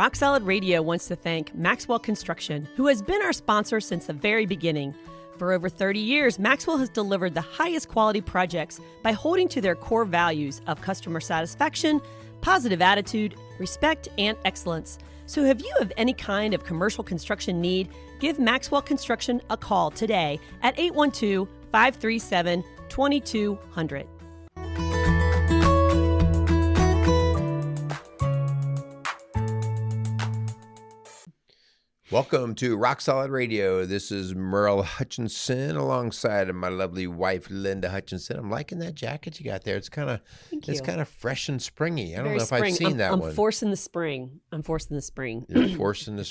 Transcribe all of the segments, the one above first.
Rock Solid Radio wants to thank Maxwell Construction, who has been our sponsor since the very beginning. For over 30 years, Maxwell has delivered the highest quality projects by holding to their core values of customer satisfaction, positive attitude, respect, and excellence. So if you have any kind of commercial construction need, give Maxwell Construction a call today at 812-537-2200. Welcome to Rock Solid Radio. This is Merrill Hutchinson alongside of my lovely wife, Linda Hutchinson. I'm liking that jacket you got there. It's kind of fresh and springy. I don't know if I've seen that one. I'm forcing the spring. You're forcing the spring. The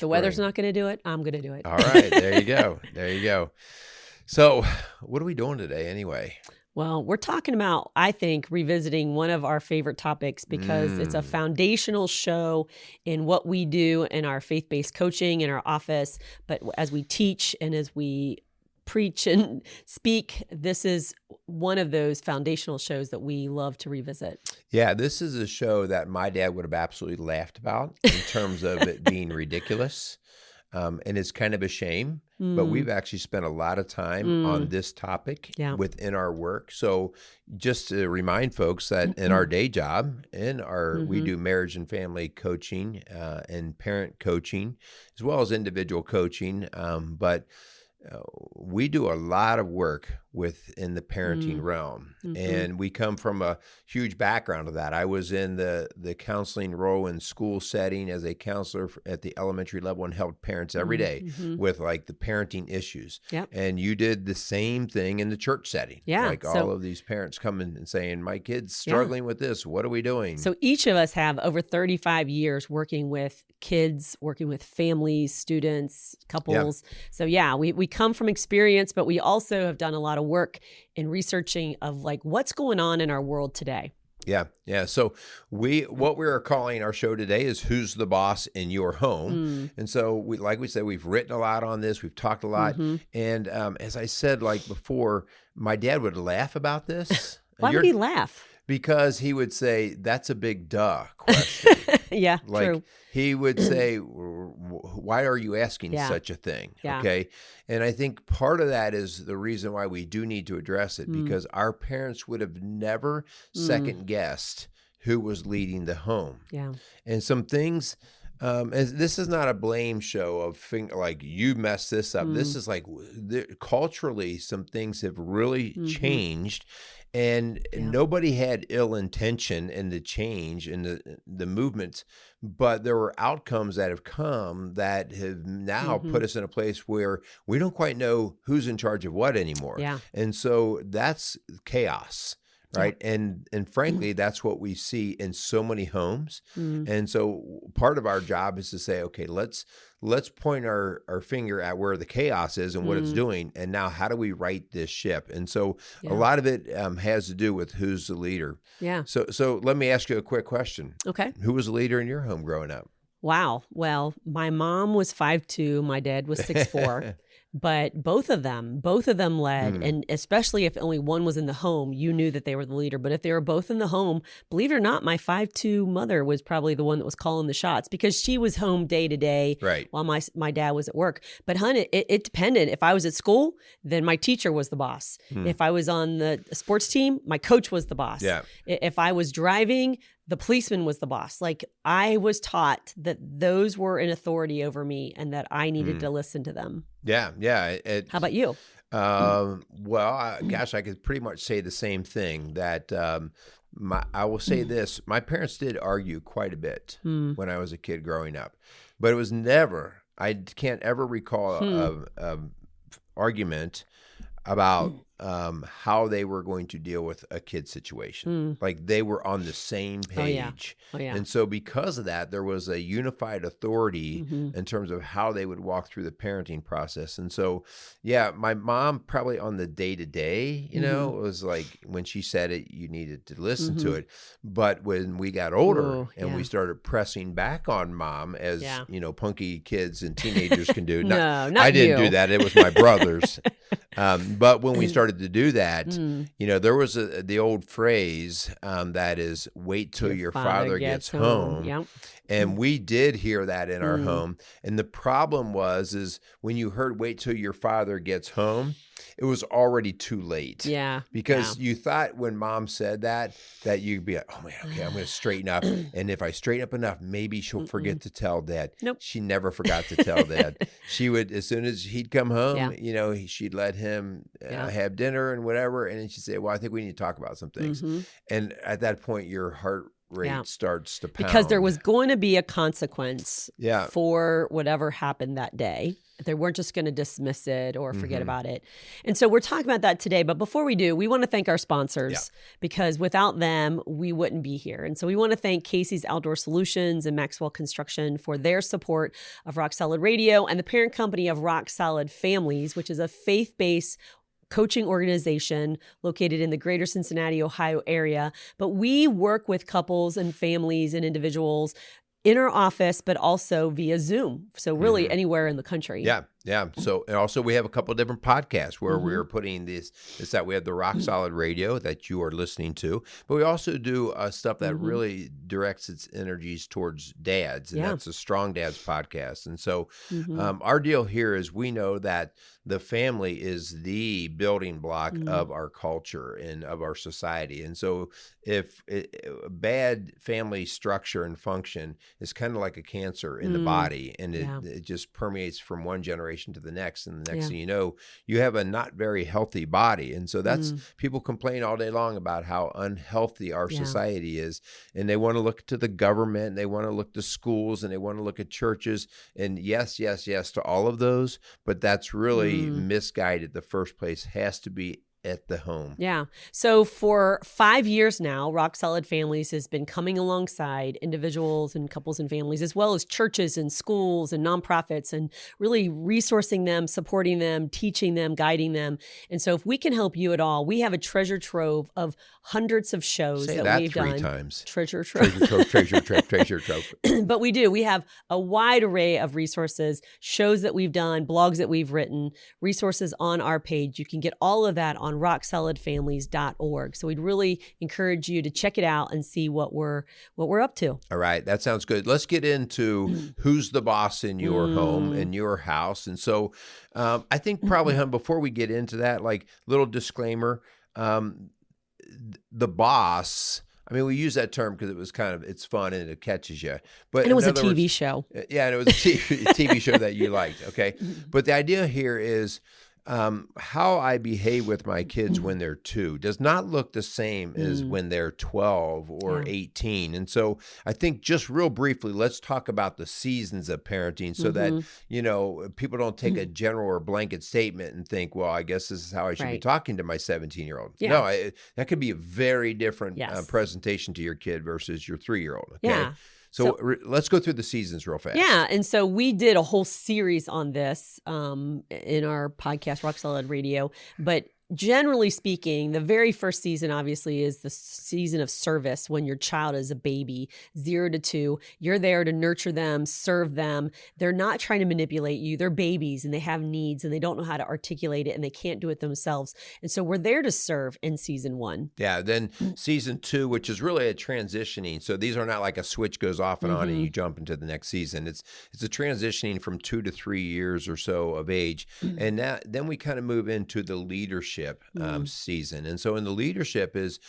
weather's not going to do it. I'm going to do it. All right. There you go. There you go. So what are we doing today anyway? Well, we're talking about, I think, revisiting one of our favorite topics because it's a foundational show in what we do in our faith-based coaching in our office. But as we teach and as we preach and speak, this is one of those foundational shows that we love to revisit. Yeah, this is a show that my dad would have absolutely laughed about in terms of it being ridiculous. And it's kind of a shame, but we've actually spent a lot of time on this topic within our work. So just to remind folks that in our day job, we do marriage and family coaching and parent coaching, as well as individual coaching. But we do a lot of work within the parenting realm, and we come from a huge background of that. I was in the counseling role in school setting as a counselor at the elementary level and helped parents every day with like the parenting issues. Yep. And you did the same thing in the church setting. Yeah. Like all of these parents coming and saying, my kid's struggling with this. What are we doing? So each of us have over 35 years working with kids, working with families, students, couples. Yeah. So we come from experience, but we also have done a lot of work in researching of like what's going on in our world today. Yeah. So what we are calling our show today is Who's the Boss in Your Home? And so like we said, we've written a lot on this. We've talked a lot. And as I said, like before, my dad would laugh about this. Why would he laugh? Because he would say, that's a big duh question. Yeah, like, true. He would say, why are you asking such a thing? Yeah. Okay. And I think part of that is the reason why we do need to address it, because our parents would have never second guessed who was leading the home. Yeah. And some things, and this is not a blame show of like you messed this up. This is like culturally, some things have really changed. And nobody had ill intention in the change in the movements, but there were outcomes that have come that have now put us in a place where we don't quite know who's in charge of what anymore. Yeah. And so that's chaos. Right. Yeah. And frankly, that's what we see in so many homes. And so part of our job is to say, okay, let's point our finger at where the chaos is and what it's doing. And now how do we right this ship? And so a lot of it has to do with who's the leader. Yeah. So let me ask you a quick question. Okay. Who was the leader in your home growing up? Wow. Well, my mom was 5'2", my dad was 6'4". But both of them led, and especially if only one was in the home, you knew that they were the leader. But if they were both in the home, believe it or not, my 5'2" mother was probably the one that was calling the shots because she was home day to day while my dad was at work. But it depended. If I was at school, then my teacher was the boss. If I was on the sports team, my coach was the boss. Yeah. If I was driving, the policeman was the boss. Like I was taught that those were an authority over me and that I needed to listen to them. Yeah. How about you? Well, gosh, I could pretty much say the same thing that I will say this. My parents did argue quite a bit when I was a kid growing up, but it was never, I can't ever recall a argument about how they were going to deal with a kid situation. Like they were on the same page. Oh, yeah. And so because of that, there was a unified authority in terms of how they would walk through the parenting process. And so, my mom probably on the day-to-day, it was like when she said it, you needed to listen to it. But when we got older we started pressing back on mom as, punky kids and teenagers can do. Not I didn't do that. It was my brothers. But when we started to do that, there was the old phrase that is, wait till your father gets home. Yep. And we did hear that in our home. And the problem is when you heard wait till your father gets home, it was already too late. Yeah. Because you thought when mom said that you'd be like, oh man, okay, I'm going to straighten up. And if I straighten up enough, maybe she'll forget to tell dad. Nope. She never forgot to tell dad. She would, as soon as he'd come home, she'd let him have dinner and whatever. And then she'd say, well, I think we need to talk about some things. And at that point, your heart rate starts to pound. Because there was going to be a consequence for whatever happened that day. They weren't just going to dismiss it or forget about it. And so we're talking about that today. But before we do, we want to thank our sponsors because without them, we wouldn't be here. And so we want to thank Casey's Outdoor Solutions and Maxwell Construction for their support of Rock Solid Radio and the parent company of Rock Solid Families, which is a faith-based coaching organization located in the greater Cincinnati, Ohio area. But we work with couples and families and individuals in our office, but also via Zoom. So really anywhere in the country. Yeah. So, and also we have a couple of different podcasts where we're putting this that we have the Rock Solid Radio that you are listening to, but we also do stuff that really directs its energies towards dads, and that's the Strong Dads podcast. And so our deal here is we know that the family is the building block of our culture and of our society. And so if bad family structure and function is kind of like a cancer in the body, and it just permeates from one generation to the next, and the next thing you know, you have a not very healthy body. And so that's people complain all day long about how unhealthy our society is, and they want to look to the government, and they want to look to schools, and they want to look at churches, and yes to all of those, but that's really misguided. The first place has to be at the home. Yeah. So for 5 years now, Rock Solid Families has been coming alongside individuals and couples and families, as well as churches and schools and nonprofits, and really resourcing them, supporting them, teaching them, guiding them. And so if we can help you at all, we have a treasure trove of hundreds of shows that we've done. Say that 3 times. Treasure trove. Treasure trove. But we do. We have a wide array of resources, shows that we've done, blogs that we've written, resources on our page. You can get all of that on rocksolidfamilies.org. So we'd really encourage you to check it out and see what we're up to. All right, that sounds good. Let's get into who's the boss in your home, in your house. And so I think probably, before we get into that, like little disclaimer, the boss, I mean, we use that term because it was it's fun and it catches you. But and it was a TV show. Yeah, and it was a TV show that you liked, okay? But the idea here is how I behave with my kids when they're 2 does not look the same as when they're 12 or 18. And so I think just real briefly, let's talk about the seasons of parenting so that, people don't take a general or blanket statement and think, well, I guess this is how I should be talking to my 17-year-old. Yeah. No, that could be a very different presentation to your kid versus your 3-year-old. Okay. Yeah. So let's go through the seasons real fast. Yeah. And so we did a whole series on this in our podcast, Rock Solid Radio. But generally speaking, the very first season, obviously, is the season of service when your child is a baby, 0 to 2. You're there to nurture them, serve them. They're not trying to manipulate you. They're babies and they have needs and they don't know how to articulate it and they can't do it themselves. And so we're there to serve in season 1. Yeah. Then season 2, which is really a transitioning. So these are not like a switch goes off and on and you jump into the next season. It's a transitioning from 2 to 3 years or so of age. And then we kind of move into the leadership season. And so in the leadership is,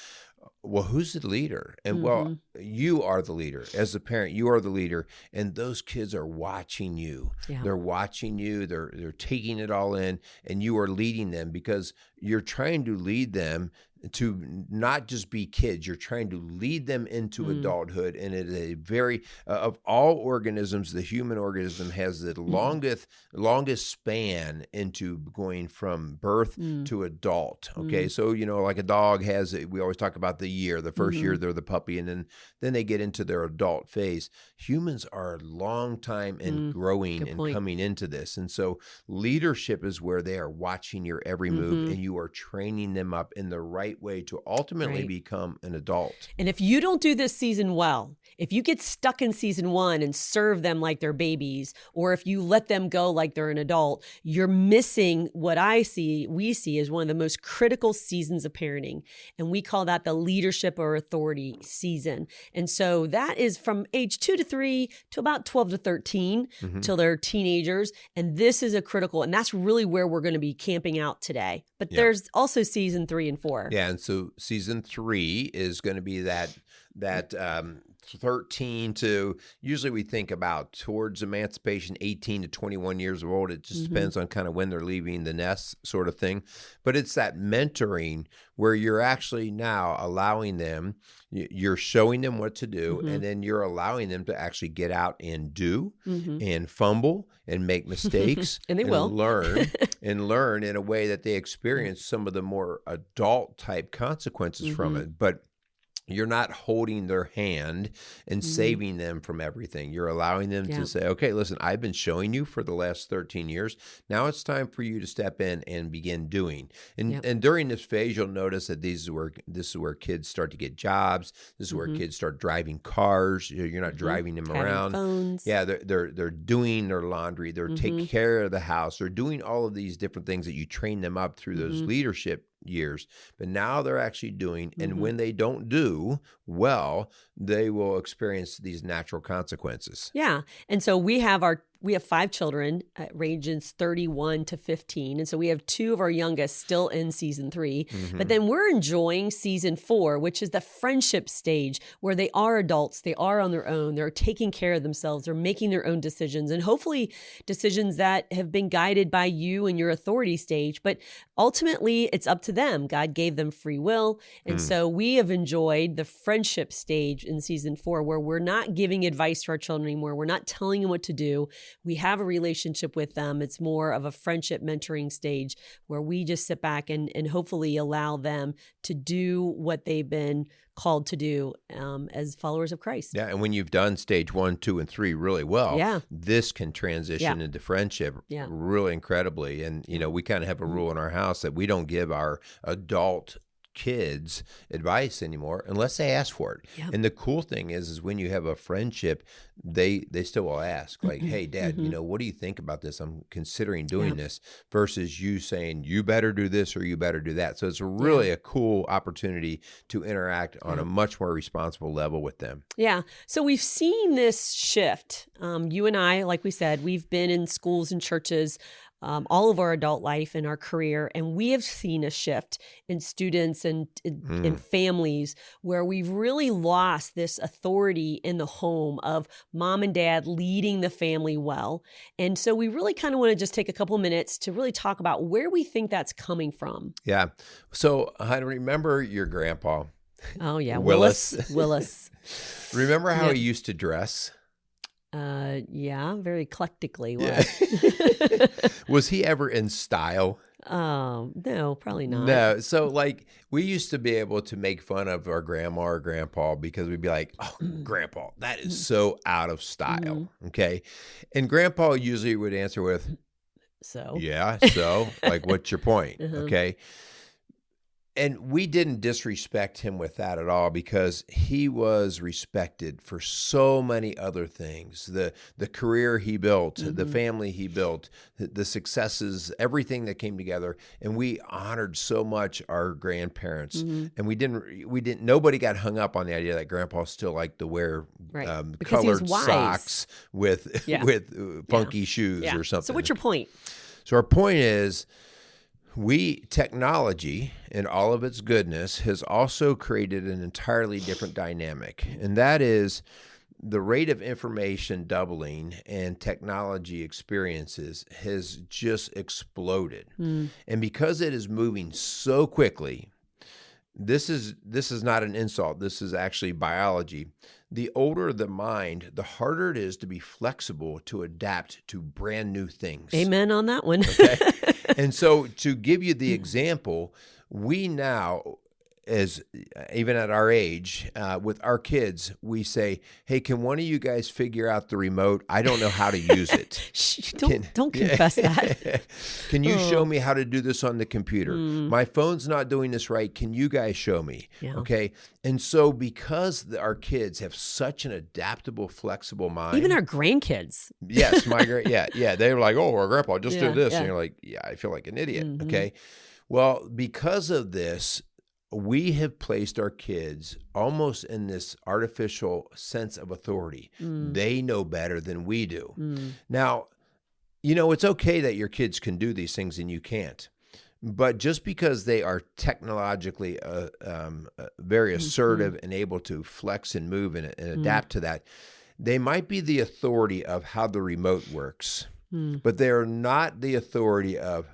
well, who's the leader? And well, you are the leader. As a parent, you are the leader. And those kids are watching you. Yeah. They're watching you. They're taking it all in. And you are leading them because you're trying to lead them to not just be kids. You're trying to lead them into adulthood. And it is a very, of all organisms, the human organism has the longest span into going from birth to adult. Okay. So, like a dog has, we always talk about the year, the first year they're the puppy, and then they get into their adult phase. Humans are a long time and growing and coming into this. And so leadership is where they are watching your every move and you are training them up in the right way to ultimately become an adult. And if you don't do this season well, if you get stuck in season 1 and serve them like they're babies, or if you let them go like they're an adult, you're missing what we see as one of the most critical seasons of parenting. And we call that the leadership or authority season. And so that is from age 2 to 3 to about 12 to 13 till they're teenagers. And this is a critical, and that's really where we're going to be camping out today. But there's also season 3 and 4. Yeah. And so season 3 is going to be that 13 to, usually we think about towards emancipation, 18 to 21 years old. It just depends on kind of when they're leaving the nest sort of thing. But it's that mentoring where you're actually now allowing them, you're showing them what to do, and then you're allowing them to actually get out and do and fumble and make mistakes and they will learn and learn in a way that they experience some of the more adult type consequences from it. But you're not holding their hand and saving them from everything. You're allowing them to say, okay, listen, I've been showing you for the last 13 years. Now it's time for you to step in and begin doing. And during this phase, you'll notice that this is where kids start to get jobs. This is where kids start driving cars. You're not driving them around. Phones. Yeah, they're doing their laundry. They're taking care of the house. They're doing all of these different things that you train them up through those leadership years, but now they're actually doing, and when they don't do well, they will experience these natural consequences. Yeah. And so we have 5 children, ranges 31 to 15. And so we have 2 of our youngest still in season 3. But then we're enjoying season 4, which is the friendship stage where they are adults. They are on their own. They're taking care of themselves. They're making their own decisions, and hopefully decisions that have been guided by you and your authority stage. But ultimately, it's up to them. God gave them free will. And so we have enjoyed the friendship stage in season 4, where we're not giving advice to our children anymore. We're not telling them what to do. We have a relationship with them. It's more of a friendship mentoring stage where we just sit back and hopefully allow them to do what they've been called to do as followers of Christ. Yeah, and when you've done stage 1, 2, and 3 really well, this can transition into friendship really incredibly. And, we kind of have a rule in our house that we don't give our adult kids advice anymore unless they ask for it. And the cool thing is when you have a friendship, they still will ask, like, hey, Dad, what do you think about this? I'm considering doing this, versus you saying, you better do this or you better do that. So it's really a cool opportunity to interact on a much more responsible level with them. Yeah. So we've seen this shift. You and I, like we said, we've been in schools and churches all of our adult life and our career. And we have seen a shift in students and in families where we've really lost this authority in the home of mom and dad leading the family well. And so we really kind of want to just take a couple minutes to really talk about where we think that's coming from. Yeah. So I remember your grandpa. Oh, yeah. Willis. Remember how he used to dress? Yeah, very eclectically. Yeah. Was he ever in style? No, probably not. No. So like we used to be able to make fun of our grandma or grandpa because we'd be like, oh, grandpa, that is so out of style. Okay. And grandpa usually would answer with, so, yeah. So like, what's your point? Okay. And we didn't disrespect him with that at all because he was respected for so many other things. The career he built, the family he built, the successes, everything that came together. And we honored so much our grandparents. And nobody got hung up on the idea that grandpa still liked to wear colored socks with funky shoes or something. So what's your point? So our point is, technology and all of its goodness has also created an entirely different dynamic. And that is the rate of information doubling and technology experiences has just exploded. And because it is moving so quickly, this is not an insult. This is actually biology. The older the mind, the harder it is to be flexible to adapt to brand new things. Amen on that one. Okay? And so to give you the example, we now, as even at our age, with our kids, we say, "Hey, can one of you guys figure out the remote? I don't know how to use it." Shh, don't confess that. Can you show me how to do this on the computer? My phone's not doing this right. Can you guys show me? Yeah. Okay. And so because our kids have such an adaptable, flexible mind. Even our grandkids. Yes. Yeah. They were like, "Oh, our grandpa just did this." Yeah. And you're like, "Yeah, I feel like an idiot." Okay. Well, because of this, we have placed our kids almost in this artificial sense of authority. They know better than we do. Now, it's okay that your kids can do these things and you can't. But just because they are technologically very assertive and able to flex and move and adapt to that, they might be the authority of how the remote works. But they are not the authority of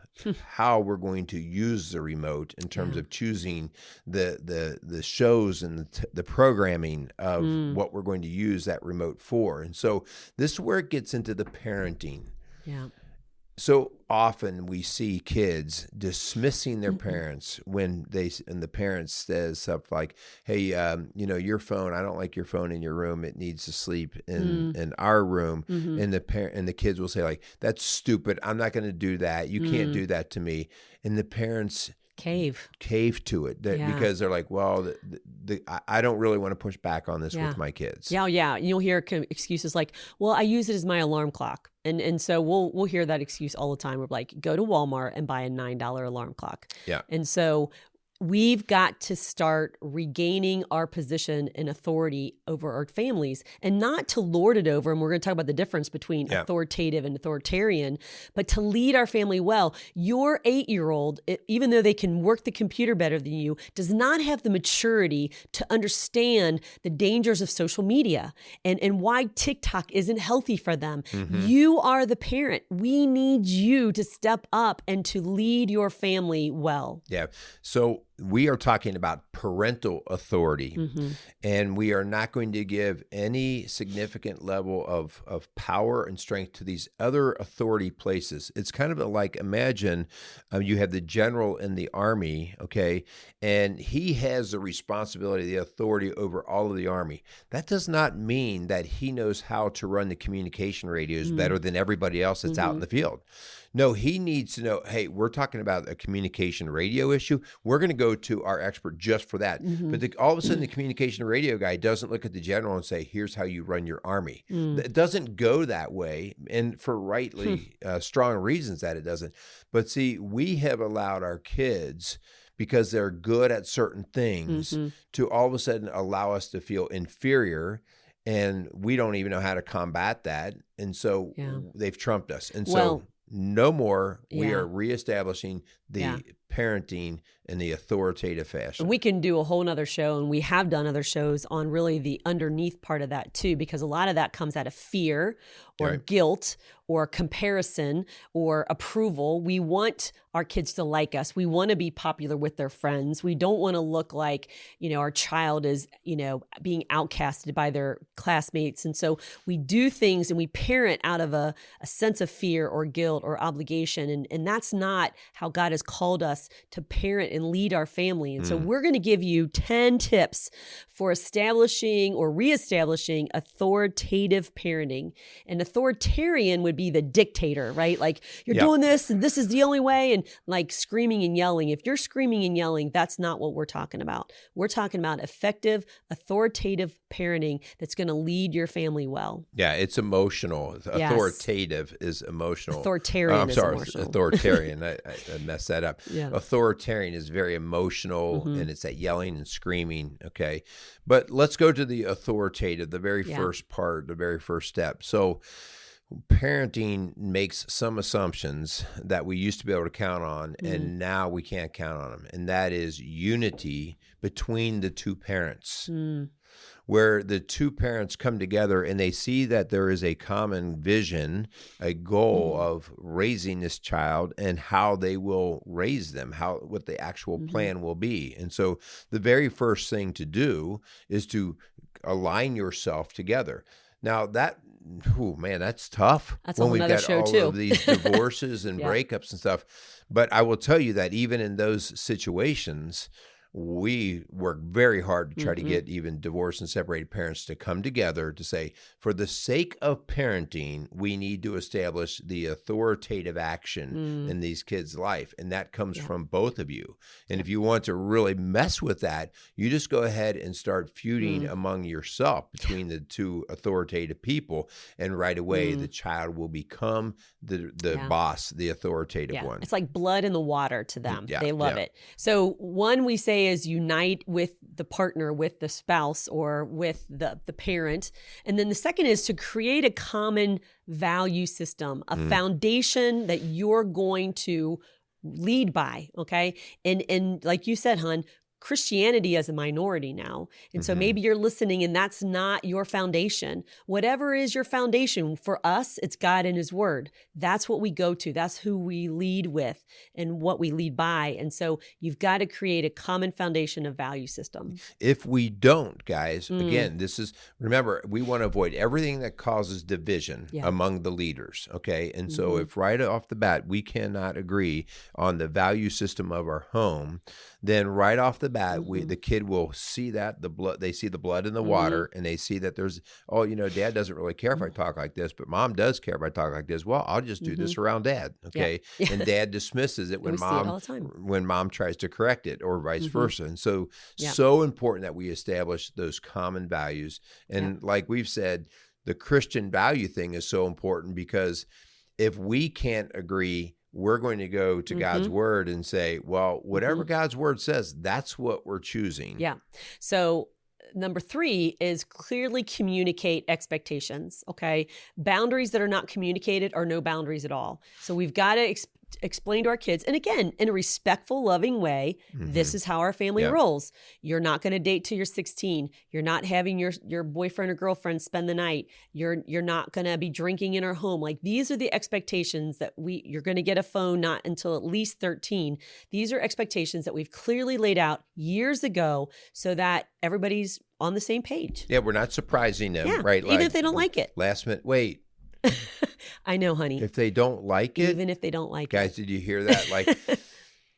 how we're going to use the remote in terms of choosing the shows and the programming of what we're going to use that remote for. And so this is where it gets into the parenting. Yeah. So often we see kids dismissing their parents and the parents says stuff like, "Hey, your phone, I don't like your phone in your room. It needs to sleep in our room." And the kids will say like, "That's stupid. I'm not going to do that. You can't do that to me." And the parents cave to it because they're like, "Well, I don't really want to push back on this with my kids." Yeah. You'll hear excuses like, "Well, I use it as my alarm clock." And so we'll hear that excuse all the time. We're like, go to Walmart and buy a $9 alarm clock. Yeah. And so we've got to start regaining our position and authority over our families and not to lord it over. And we're going to talk about the difference between authoritative and authoritarian, but to lead our family well. Your 8-year-old, even though they can work the computer better than you, does not have the maturity to understand the dangers of social media and why TikTok isn't healthy for them. You are the parent. We need you to step up and to lead your family well. Yeah. So we are talking about parental authority, and we are not going to give any significant level of power and strength to these other authority places. It's kind of like, imagine you have the general in the army, okay, and he has the responsibility, the authority over all of the army. That does not mean that he knows how to run the communication radios better than everybody else that's out in the field. No, he needs to know, hey, we're talking about a communication radio issue. We're going to go to our expert just for that. But all of a sudden, the communication radio guy doesn't look at the general and say, here's how you run your army. It doesn't go that way, and for rightly strong reasons that it doesn't. But see, we have allowed our kids, because they're good at certain things, to all of a sudden allow us to feel inferior, and we don't even know how to combat that. And so they've trumped us. And so no more. We are reestablishing the parenting in the authoritative fashion. We can do a whole nother show, and we have done other shows on really the underneath part of that too, because a lot of that comes out of fear or guilt or comparison or approval. We want our kids to like us. We want to be popular with their friends. We don't want to look like, our child is, being outcasted by their classmates. And so we do things and we parent out of a sense of fear or guilt or obligation. And that's not how God has called us to parent and lead our family. And so we're going to give you 10 tips for establishing or reestablishing authoritative parenting. And authoritarian would be the dictator, right? Like, you're doing this and this is the only way, and like screaming and yelling. If you're screaming and yelling, that's not what we're talking about. We're talking about effective, authoritative parenting that's going to lead your family well. Yeah, it's emotional. Authoritative is emotional. Authoritarian is emotional. Authoritarian. I messed that up. Yeah. Authoritarian is very emotional, and it's that yelling and screaming, okay? But let's go to the authoritative, the very first part, the very first step. So parenting makes some assumptions that we used to be able to count on, and now we can't count on them. And that is unity between the two parents, where the two parents come together and they see that there is a common vision, a goal of raising this child and how they will raise them, what the actual plan will be. And so the very first thing to do is to align yourself together. Now that's tough. That's when we've got show all too. of these divorces and breakups and stuff. But I will tell you that even in those situations, we work very hard to try to get even divorced and separated parents to come together to say, for the sake of parenting, we need to establish the authoritative action in these kids' life. And that comes from both of you. And if you want to really mess with that, you just go ahead and start feuding among yourself between the two authoritative people. And right away, the child will become the boss, the authoritative one. It's like blood in the water to them. They love it. So one we say is unite with the partner, with the spouse, or with the parent. And then the second is to create a common value system, a foundation that you're going to lead by, okay? And like you said, hon, Christianity is a minority now. And so maybe you're listening and that's not your foundation. Whatever is your foundation, for us, it's God and his word. That's what we go to. That's who we lead with and what we lead by. And so you've got to create a common foundation of value system. If we don't, guys, again, remember, we want to avoid everything that causes division among the leaders, okay? And so if right off the bat, we cannot agree on the value system of our home, then right off the bat, the kid will see that they see the blood in the water, and they see that there's, dad doesn't really care if I talk like this, but mom does care if I talk like this. Well, I'll just do this around dad. Okay. And dad dismisses it when mom tries to correct it, or vice versa. And so important that we establish those common values. And like we've said, the Christian value thing is so important, because if we can't agree, we're going to go to God's word and say, well, whatever God's word says, that's what we're choosing. Yeah. So number 3 is clearly communicate expectations. Okay. Boundaries that are not communicated are no boundaries at all. So we've got to explain to our kids, and again, in a respectful, loving way, this is how our family rolls. You're not going to date till you're 16. You're not having your boyfriend or girlfriend spend the night. You're not going to be drinking in our home. Like, these are the expectations that you're going to get a phone not until at least 13. These are expectations that we've clearly laid out years ago so that everybody's on the same page. Yeah, we're not surprising them, right? Even if they don't like it. Last minute, wait. I know, honey. If they don't like it. Even if they don't like guys, did you hear that? Like,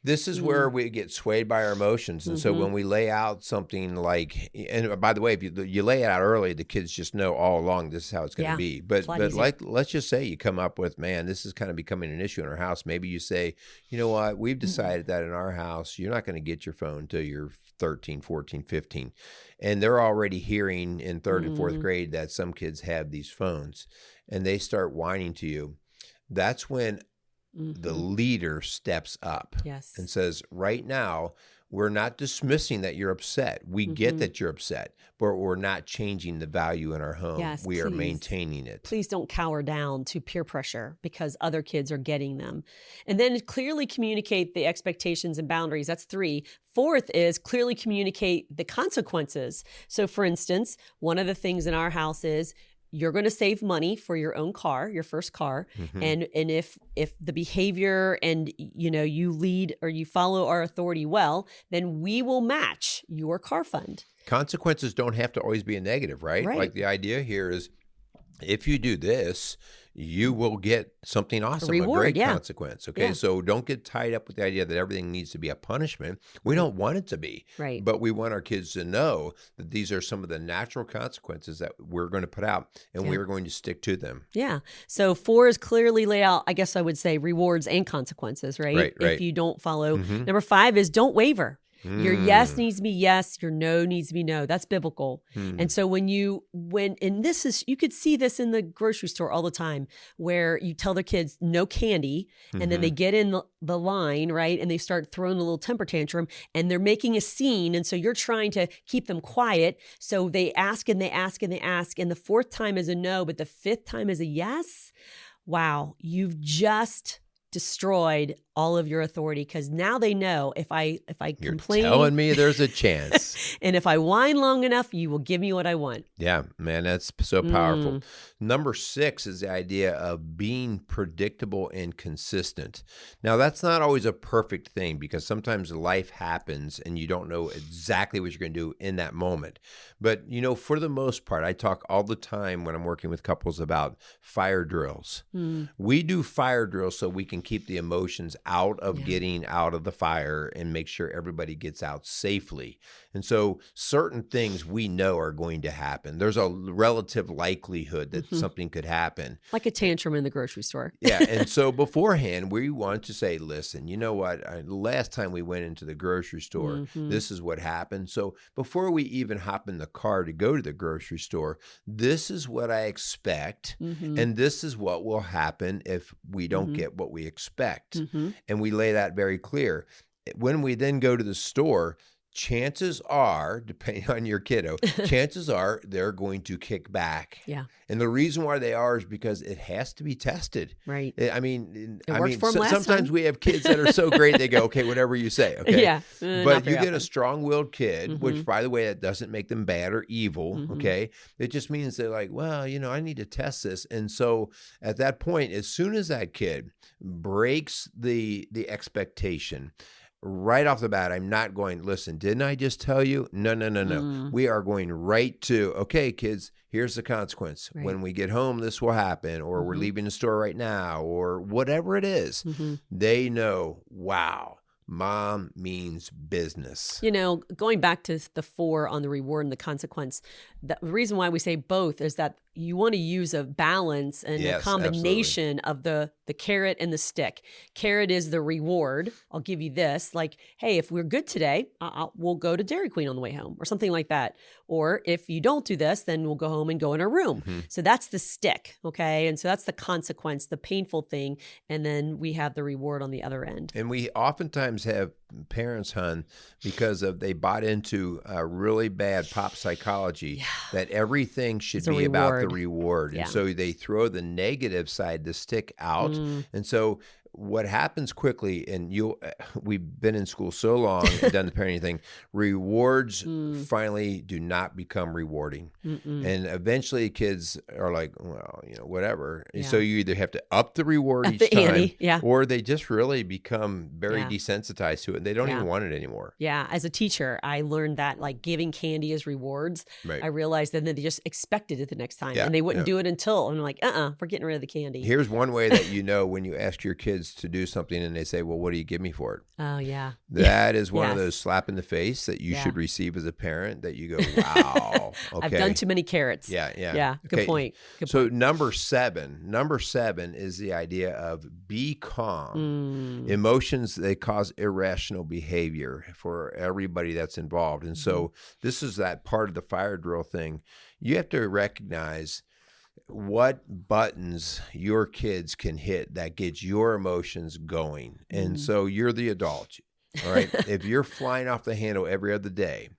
this is where we get swayed by our emotions. And so when we lay out something like, and by the way, if you lay it out early, the kids just know all along this is how it's going to be. But like, let's just say you come up with, man, this is kind of becoming an issue in our house. Maybe you say, you know what, we've decided that in our house, you're not going to get your phone until you're 13, 14, 15. And they're already hearing in 3rd and 4th grade that some kids have these phones, and they start whining to you. That's when the leader steps up and says, right now, we're not dismissing that you're upset. We get that you're upset, but we're not changing the value in our home. We are maintaining it. Please don't cower down to peer pressure because other kids are getting them. And then clearly communicate the expectations and boundaries. That's 3. 4th is clearly communicate the consequences. So for instance, one of the things in our house is, you're going to save money for your own car, your first car. And if the behavior and, you lead or you follow our authority well, then we will match your car fund. Consequences don't have to always be a negative, right? Like, the idea here is, if you do this, you will get something awesome, a great consequence. Okay. So don't get tied up with the idea that everything needs to be a punishment. We don't want it to be. Right. But we want our kids to know that these are some of the natural consequences that we're going to put out, and we are going to stick to them. Yeah. So 4 is clearly lay out, I guess I would say, rewards and consequences, right? If you don't follow. Number 5 is don't waver. Your yes needs to be yes. Your no needs to be no. That's biblical. And so and this is, you could see this in the grocery store all the time, where you tell their kids no candy, and then they get in the line, right? And they start throwing a little temper tantrum, and they're making a scene. And so you're trying to keep them quiet. So they ask and they ask and they ask. And the 4th time is a no, but the 5th time is a yes. Wow. You've just destroyed all of your authority, because now they know if I complain, you're telling me there's a chance, and if I whine long enough, you will give me what I want. Yeah, man, that's so powerful. Number 6 is the idea of being predictable and consistent. Now, that's not always a perfect thing, because sometimes life happens and you don't know exactly what you're going to do in that moment. But, for the most part, I talk all the time when I'm working with couples about fire drills. We do fire drills so we can can keep the emotions out of getting out of the fire and make sure everybody gets out safely. And so certain things we know are going to happen. There's a relative likelihood that something could happen. Like a tantrum in the grocery store. Yeah. And so beforehand, we want to say, listen, you know what? Last time we went into the grocery store, this is what happened. So before we even hop in the car to go to the grocery store, this is what I expect. And this is what will happen if we don't get what we expect. And we lay that very clear. When we then go to the store, chances are, depending on your kiddo, chances are they're going to kick back. Yeah. And the reason why they are is because it has to be tested. Right. I mean, sometimes time. We have kids that are so great, they go, okay, whatever you say. Okay. Yeah. But you get a strong-willed kid, which, by the way, that doesn't make them bad or evil. Okay. It just means they're like, well, I need to test this. And so at that point, as soon as that kid breaks the expectation, right off the bat, I'm not going, listen, didn't I just tell you? No. We are going right to, okay, kids, here's the consequence. Right. When we get home, this will happen, or we're leaving the store right now, or whatever it is. They know, wow, mom means business. Going back to the 4 on the reward and the consequence, the reason why we say both is that you want to use a balance and a combination of the carrot and the stick. Carrot is the reward. I'll give you this. Like, hey, if we're good today, we'll go to Dairy Queen on the way home or something like that. Or if you don't do this, then we'll go home and go in our room. So that's the stick, okay? And so that's the consequence, the painful thing. And then we have the reward on the other end. And we oftentimes have parents, because they bought into really bad pop psychology that everything should be about the reward. And so they throw the negative side, the stick, out. And so what happens quickly, and we've been in school so long and done the parenting thing, rewards finally do not become rewarding. And eventually kids are like, well, whatever. And so you either have to up the reward each time, or they just really become very desensitized to it. They don't even want it anymore. Yeah. As a teacher, I learned that like giving candy as rewards, I realized that they just expected it the next time and they wouldn't do it until, I'm like, we're getting rid of the candy. Here's one way that when you ask your kids to do something and they say, well, what do you give me for it? Oh, yeah. That is one of those slap in the face that you should receive as a parent, that you go, wow. Okay. I've done too many carrots. Yeah. Good point. So number seven is the idea of be calm. Emotions, they cause irrational behavior for everybody that's involved. And so this is that part of the fire drill thing. You have to recognize what buttons your kids can hit that gets your emotions going. And so you're the adult, all right? If you're flying off the handle every other day,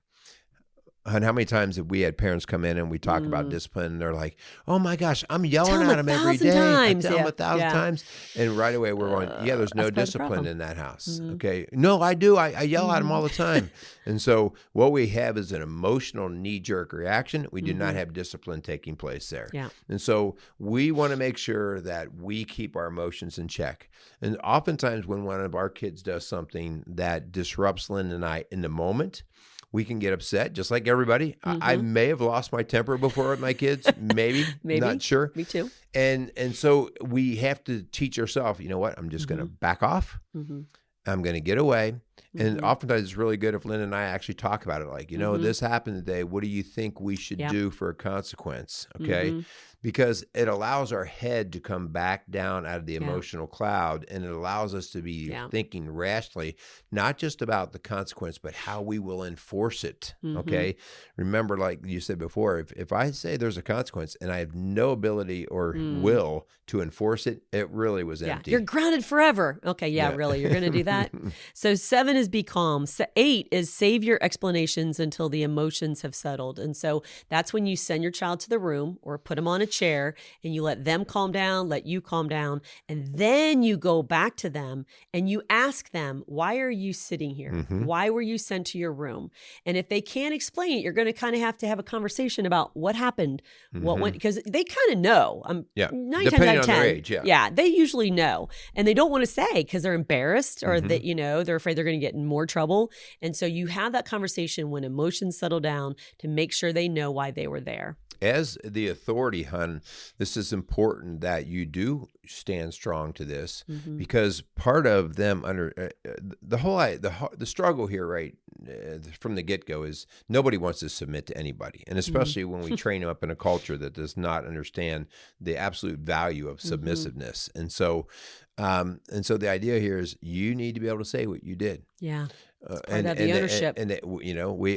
and how many times have we had parents come in and we talk about discipline and they're like, oh my gosh, I'm yelling at them every day. I tell them 1,000 times. And right away we're going, there's no discipline in that house. Okay. No, I do. I yell at them all the time. And so what we have is an emotional knee-jerk reaction. We do not have discipline taking place there. Yeah. And so we want to make sure that we keep our emotions in check. And oftentimes when one of our kids does something that disrupts Lynn and I in the moment, we can get upset, just like everybody. I may have lost my temper before with my kids, maybe, not sure. Me too. And so we have to teach ourselves, you know what, I'm just going to back off. I'm going to get away. And oftentimes it's really good if Lynn and I actually talk about it, like, this happened today. What do you think we should do for a consequence? Okay. Because it allows our head to come back down out of the emotional cloud, and it allows us to be thinking rationally, not just about the consequence, but how we will enforce it. Okay. Remember, like you said before, if I say there's a consequence and I have no ability or will to enforce it, it really was empty. You're grounded forever. Okay. Really. You're going to do that. So 7 is be calm. 8 is save your explanations until the emotions have settled. And so that's when you send your child to the room or put them on a chair and you let them calm down, let you calm down. And then you go back to them and you ask them, why are you sitting here? Why were you sent to your room? And if they can't explain it, you're going to kind of have a conversation about what happened, what went, because they kind of know. 9 times out of 10, their age, they usually know. And they don't want to say because they're embarrassed or that, they're afraid they're going to get in more trouble. And so you have that conversation when emotions settle down to make sure they know why they were there. As the authority, hun, this is important that you do stand strong to this, because part of them the struggle here, right, from the get-go is nobody wants to submit to anybody, and especially when we train them up in a culture that does not understand the absolute value of submissiveness. And so the idea here is you need to be able to say what you did. Yeah. Part of the ownership.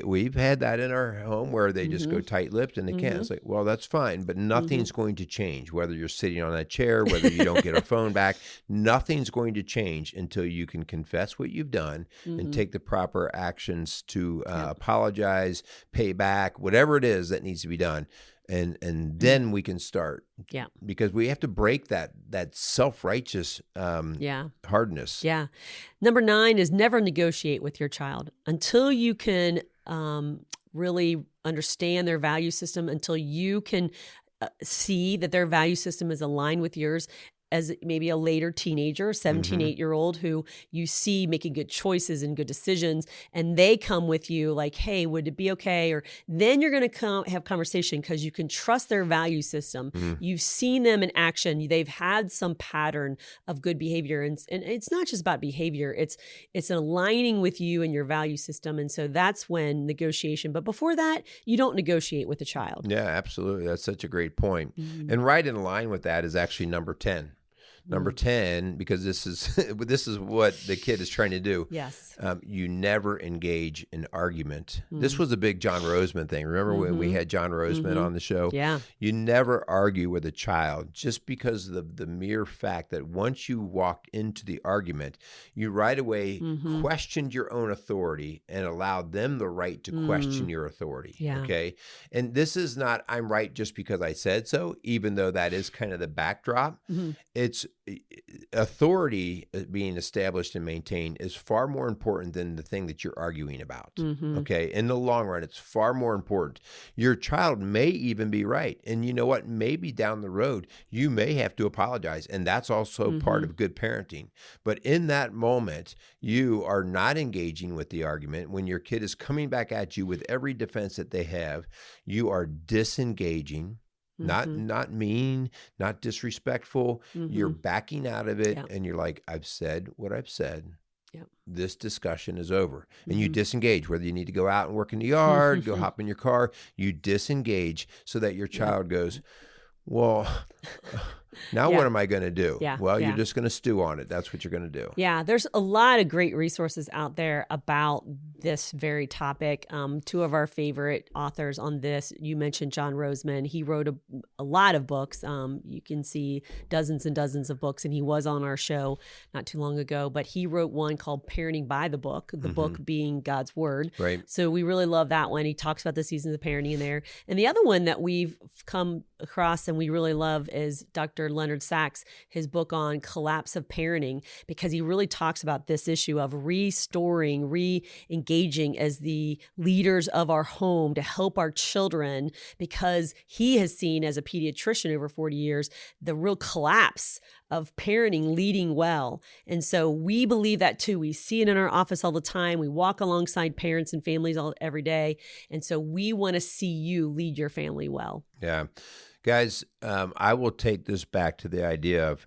We've had that in our home where they just go tight-lipped and they can't. It's like, well, that's fine, but nothing's going to change. Whether you're sitting on that chair, whether you don't get a phone back, nothing's going to change until you can confess what you've done and take the proper actions to apologize, pay back, whatever it is that needs to be done. And then we can start. Yeah. Because we have to break that self-righteous hardness. Yeah. Number 9 is never negotiate with your child until you can really understand their value system, until you can see that their value system is aligned with yours. As maybe a later teenager, 17, 8-year-old who you see making good choices and good decisions, and they come with you like, hey, would it be okay? Or then you're going to have conversation because you can trust their value system. You've seen them in action. They've had some pattern of good behavior. And it's not just about behavior. It's aligning with you and your value system. And so that's when negotiation. But before that, you don't negotiate with a child. Yeah, absolutely. That's such a great point. And right in line with that is actually number 10. Number 10, because this is what the kid is trying to do. Yes. You never engage in argument. This was a big John Roseman thing. Remember when we had John Roseman on the show? Yeah. You never argue with a child just because of the mere fact that once you walked into the argument, you right away questioned your own authority and allowed them the right to question your authority. Yeah. Okay. And this is not, I'm right just because I said so, even though that is kind of the backdrop. It's authority being established and maintained is far more important than the thing that you're arguing about. Okay. In the long run, it's far more important. Your child may even be right. And you know what? Maybe down the road, you may have to apologize. And that's also part of good parenting. But in that moment, you are not engaging with the argument. When your kid is coming back at you with every defense that they have, you are disengaging. Not mean, not disrespectful. You're backing out of it, and you're like, I've said what I've said. This discussion is over. And you disengage, whether you need to go out and work in the yard, go hop in your car, you disengage so that your child goes, well, now what am I going to do? Well, you're just going to stew on it. That's what you're going to do. Yeah, there's a lot of great resources out there about this very topic. 2 of our favorite authors on this, you mentioned John Roseman. He wrote a lot of books. You can see dozens and dozens of books, and he was on our show not too long ago. But he wrote one called Parenting by the Book, the book being God's Word. Right. So we really love that one. He talks about the seasons of parenting in there. And the other one that we've come across and we really love is Dr. Leonard Sachs, his book on collapse of parenting, because he really talks about this issue of restoring, re-engaging as the leaders of our home to help our children, because he has seen as a pediatrician over 40 years, the real collapse of parenting leading well. And so we believe that too. We see it in our office all the time. We walk alongside parents and families every day. And so we want to see you lead your family well. Yeah. Guys, I will take this back to the idea of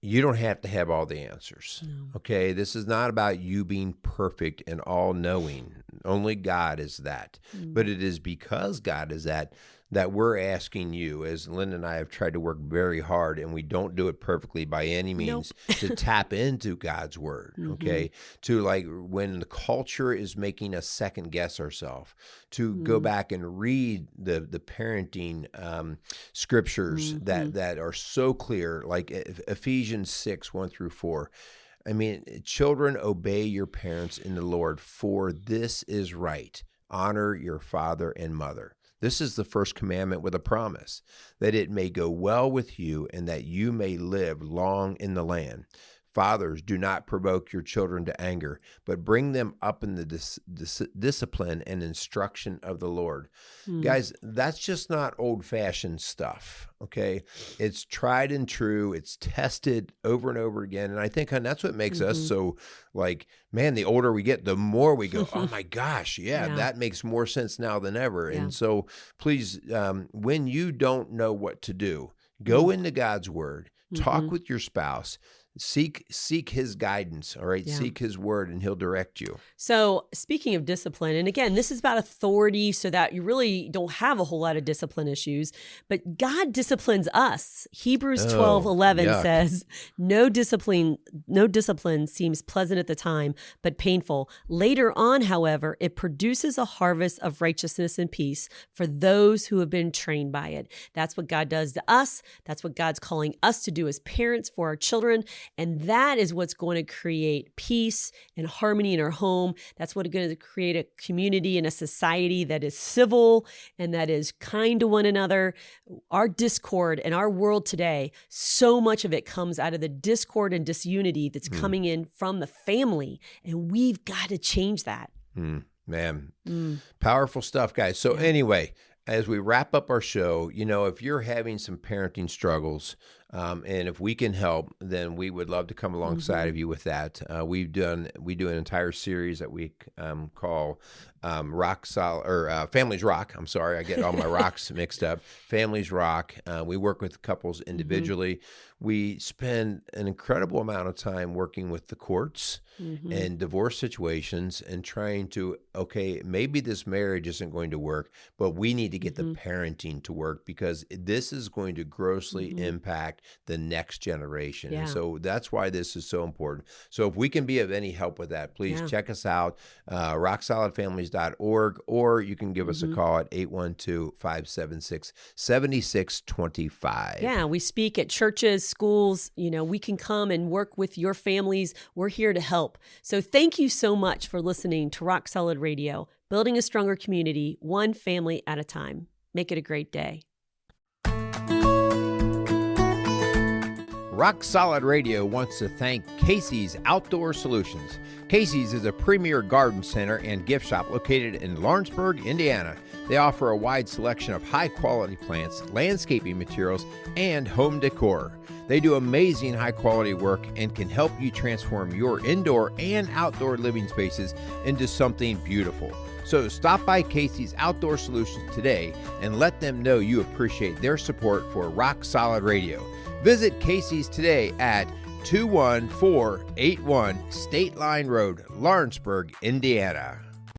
you don't have to have all the answers. No. Okay? This is not about you being perfect and all-knowing. Only God is that. But it is because God is that we're asking you, as Linda and I have tried to work very hard, and we don't do it perfectly by any means, to tap into God's Word, okay? To, like, when the culture is making us second guess ourselves, to go back and read the parenting scriptures that are so clear, like Ephesians 6, 1-4. I mean, children, obey your parents in the Lord, for this is right. Honor your father and mother. This is the first commandment with a promise, that it may go well with you and that you may live long in the land. Fathers, do not provoke your children to anger, but bring them up in the discipline and instruction of the Lord. Guys, that's just not old-fashioned stuff, okay? It's tried and true. It's tested over and over again. And I think that's what makes us so, like, man, the older we get, the more we go, oh my gosh, that makes more sense now than ever. And so please, when you don't know what to do, go into God's word, talk with your spouse, seek his guidance, all right? Seek his word, and he'll direct you. So speaking of discipline, and again, this is about authority, so that you really don't have a whole lot of discipline issues, but God disciplines us. Hebrews 12:11 says, no discipline seems pleasant at the time, but painful. Later on, however, it produces a harvest of righteousness and peace for those who have been trained by it. That's what God does to us. That's what God's calling us to do as parents for our children. And that is what's going to create peace and harmony in our home. That's what's going to create a community and a society that is civil and that is kind to one another. Our discord and our world today, so much of it comes out of the discord and disunity that's coming in from the family. And we've got to change that. Man, powerful stuff, guys. So anyway, as we wrap up our show, if you're having some parenting struggles, and if we can help, then we would love to come alongside of you with that. We do an entire series that we call Rock Solid, or Families Rock. I'm sorry, I get all my rocks mixed up. Families Rock. We work with couples individually. We spend an incredible amount of time working with the courts and divorce situations and trying to, maybe this marriage isn't going to work, but we need to get the parenting to work, because this is going to grossly impact the next generation. And so that's why this is so important. So if we can be of any help with that, please check us out, rocksolidfamilies.org, or you can give us a call at 812-576-7625. Yeah, we speak at churches, schools. We can come and work with your families. We're here to help. So thank you so much for listening to Rock Solid Radio, building a stronger community, one family at a time. Make it a great day. Rock Solid Radio wants to thank Casey's Outdoor Solutions. Casey's is a premier garden center and gift shop located in Lawrenceburg, Indiana. They offer a wide selection of high-quality plants, landscaping materials, and home decor. They do amazing high-quality work and can help you transform your indoor and outdoor living spaces into something beautiful. So stop by Casey's Outdoor Solutions today and let them know you appreciate their support for Rock Solid Radio. Visit Casey's today at 21481 State Line Road, Lawrenceburg, Indiana.